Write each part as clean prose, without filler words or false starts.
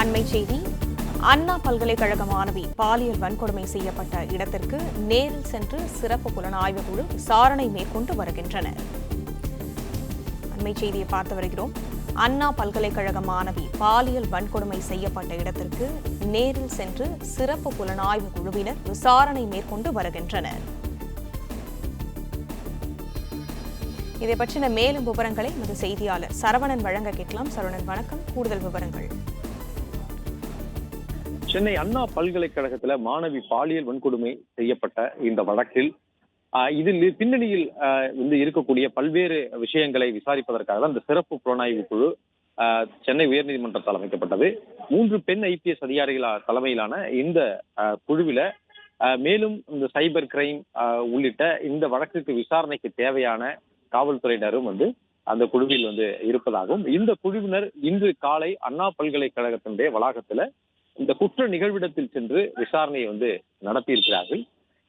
அண்மை செய்தி. அண்ணா பல்கலைக்கழக மாணவி பாலியல் வன்கொடுமை செய்யப்பட்ட இடத்திற்கு நேரில் சென்று சிறப்பு புலனாய்வு குழு விசாரணை மேற்கொண்டு வருகின்றனர். அண்மை செய்தியை பார்த்து வருகிறோம். அண்ணா பல்கலைக்கழக மாணவி பாலியல் வன்கொடுமை செய்யப்பட்ட இடத்திற்கு நேரில் சென்று சிறப்பு புலனாய்வு குழுவினர் விசாரணை மேற்கொண்டு வருகின்றனர். இதை பற்றின மேலும் விவரங்களை நமது செய்தியாளர் சரவணன் வழங்க கேட்கலாம். சரவணன், வணக்கம். கூடுதல் விவரங்கள். சென்னை அண்ணா பல்கலைக்கழகத்துல மாணவி பாலியல் வன்கொடுமை செய்யப்பட்ட இந்த வழக்கில் இதில் பின்னணியில் இருக்கக்கூடிய பல்வேறு விஷயங்களை விசாரிப்பதற்காக தான் இந்த சிறப்பு புலனாய்வு குழு சென்னை உயர்நீதிமன்றத்தால் அமைக்கப்பட்டது. 3 பெண் IPS அதிகாரிகள் தலைமையிலான இந்த குழுவில மேலும் இந்த சைபர் கிரைம் உள்ளிட்ட இந்த வழக்குக்கு விசாரணைக்கு தேவையான காவல்துறையினரும் அந்த குழுவில் இருப்பதாகவும், இந்த குழுவினர் இன்று காலை அண்ணா பல்கலைக்கழகத்தினுடைய வளாகத்துல இந்த குற்ற நிகழ்விடத்தில் சென்று விசாரணையை நடத்தியிருக்கிறார்கள்.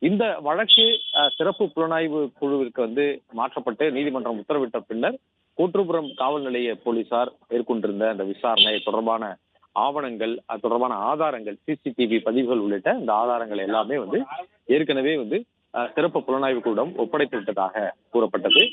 இந்த வழக்கு சிறப்பு புலனாய்வு குழுவிற்கு மாற்றப்பட்டு நீதிமன்றம் உத்தரவிட்ட பின்னர் கோட்டூர்புரம் காவல் நிலைய போலீசார் மேற்கொண்டிருந்த அந்த விசாரணை தொடர்பான ஆவணங்கள், அது தொடர்பான ஆதாரங்கள், CCTV பதிவுகள் உள்ளிட்ட இந்த ஆதாரங்கள் எல்லாமே ஏற்கனவே சிறப்பு புலனாய்வு குழுவிடம் ஒப்படைத்து விட்டதாக கூறப்பட்டது.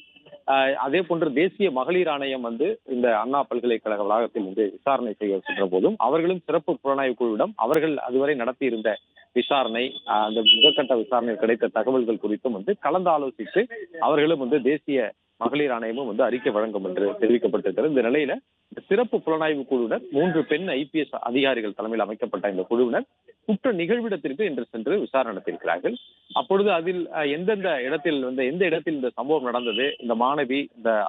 அதே போன்று தேசிய மகளிர் ஆணையம் இந்த அண்ணா பல்கலைக்கழக வளாகத்தில் விசாரணை செய்ய சென்ற போதும் அவர்களும் சிறப்பு புலனாய்வு குழுவிடம் அவர்கள் அதுவரை நடத்தியிருந்த விசாரணை, அந்த முதற்கட்ட விசாரணையில் கிடைத்த தகவல்கள் குறித்தும் கலந்து ஆலோசித்து அவர்களும் தேசிய மகளிர் ஆணையமும் அறிக்கை வழங்கும் என்று தெரிவிக்கப்பட்டிருக்கிறது. இந்த நிலையில சிறப்பு புலனாய்வு குழுவினர் 3 பெண் IPS அதிகாரிகள் தலைமையில் அமைக்கப்பட்ட இந்த குழுவினர் குற்ற நிகழ்விடத்திற்கு இன்று சென்று விசாரணை நடத்தியிருக்கிறார்கள். அப்பொழுது அதில் எந்த இடத்தில் இந்த சம்பவம் நடந்தது, இந்த மாணவி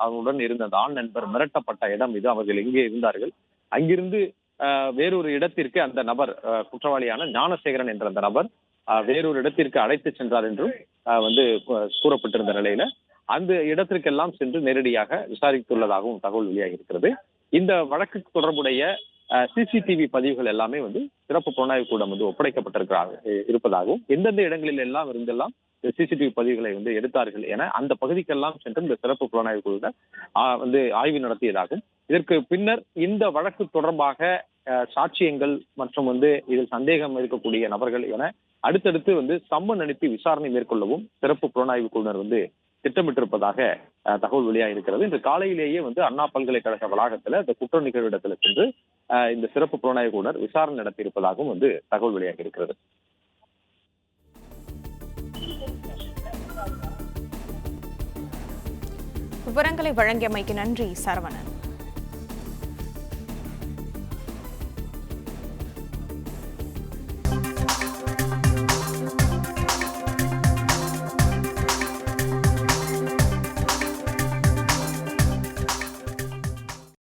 அவருடன் இருந்த அந்த ஆண் நண்பர் மிரட்டப்பட்ட இடம் இது, அவர்கள் எங்கே இருந்தார்கள், அங்கிருந்து வேறொரு இடத்திற்கு அந்த நபர் குற்றவாளியான ஞானசேகரன் என்ற அந்த நபர் வேறொரு இடத்திற்கு அழைத்து சென்றார் என்றும் கூறப்பட்டிருந்த நிலையில அந்த இடத்திற்கெல்லாம் சென்று நேரடியாக விசாரித்துள்ளதாகவும் தகவல் வெளியாகி இருக்கிறது. இந்த வழக்குக்கு தொடர்புடைய CCTV பதிவுகள் எல்லாமே சிறப்பு புலனாய்வு கூடம் இருப்பதாகவும், எந்தெந்த இடங்களில் எல்லாம் இருந்தெல்லாம் CCTV பதிவுகளை எடுத்தார்கள் என அந்த பகுதிக்கெல்லாம் சென்று இந்த சிறப்பு புலனாய்வு குழுவினர் ஆய்வு நடத்தியதாகவும், இதற்கு பின்னர் இந்த வழக்கு தொடர்பாக சாட்சியங்கள் மற்றும் இதில் சந்தேகம் இருக்கக்கூடிய நபர்கள் என அடுத்தடுத்து சம்மன் அனுப்பி விசாரணை மேற்கொள்ளவும் சிறப்பு புலனாய்வு குழுவினர் திட்டமிட்டிருப்பதாக தகவல் வெளியாக இருக்கிறது. இன்று காலையிலேயே அண்ணா பல்கலைக்கழக வளாகத்துல இந்த குற்ற நிகழ்விடத்துல சென்று இந்த சிறப்பு புலனாய்வு குழுவினர் விசாரணை நடத்தியிருப்பதாகவும் தகவல் வெளியாக இருக்கிறது. விவரங்களை வழங்கியமைக்கு நன்றி சரவணன்.